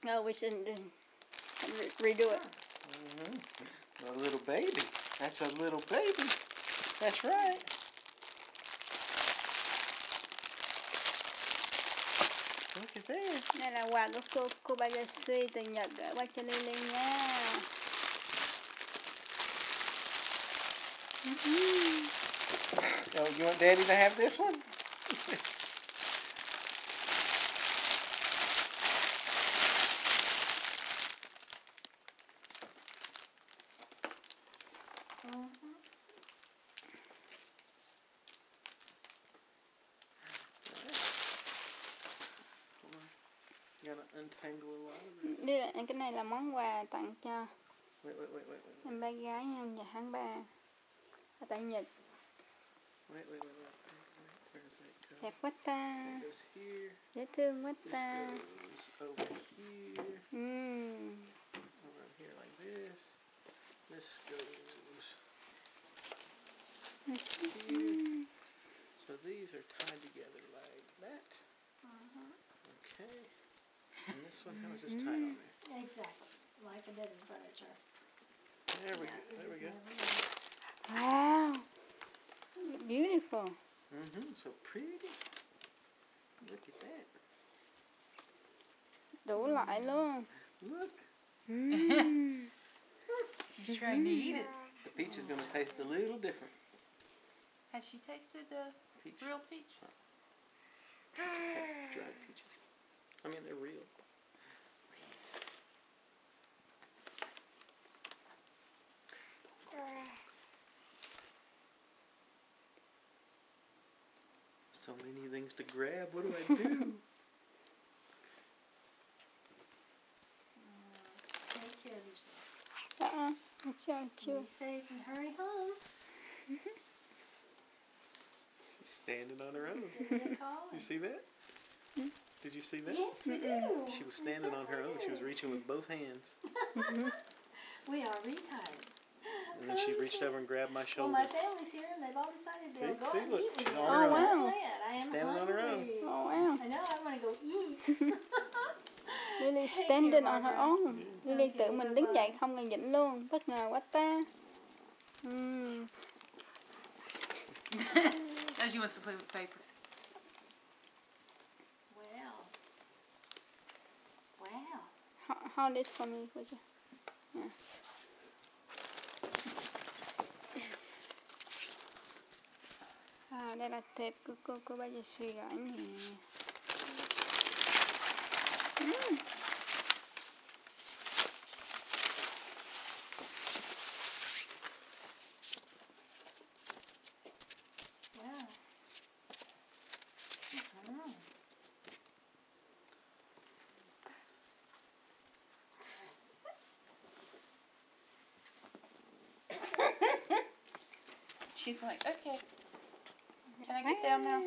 Oh, we shouldn't redo it. A little baby. That's a little baby. That's right. Look at that. Đây là quà của cô Ba Gia Suy từ Nhật gửi qua cho Lily nha. Oh, you want Daddy to have this one? Untangle a lot of this. Cái này là món quà tặng cho Wait. em bé gái nhân vào tháng 3 ở tại Nhật. Wait. Where does that go? Đẹp quá ta. It goes here. Dễ thương quá ta. This goes over here. Over here like this. This goes here. So these are tied together like that. Okay. And this one, how is this tied on there? Exactly, like a bed and furniture. There we go. Wow, beautiful. So pretty. Look at that. Đủ loại luôn. Look. She's trying to eat it. The peach is going to taste a little different. Has she tasted the Peach. real peach? Dried peaches. I mean, they're real. So many things to grab. What do I do? Take care of yourself. Chưa. Be safe and hurry home. She's standing on her own. You see that? Did you see that? Yes, we do. She was standing on her own. She was reaching with both hands. We are retired. And then she reached over and grabbed my Well, shoulder. my family's here and they've all decided they'll go See, and look, eat with she's you. on her own. I She's am standing on her own. hungry. Oh wow. I know, I want to go eat. Lily Take standing care, on her Barbara. own. Lily tự mình đứng dậy không cần dịnh luôn. Bất ngờ quá ta. Now she wants to play with paper. Wow. Hold it for me, would you? Yeah. Đây là tệp của cô Ba Gia Suy gửi nè. She's like, okay. Can I get down now?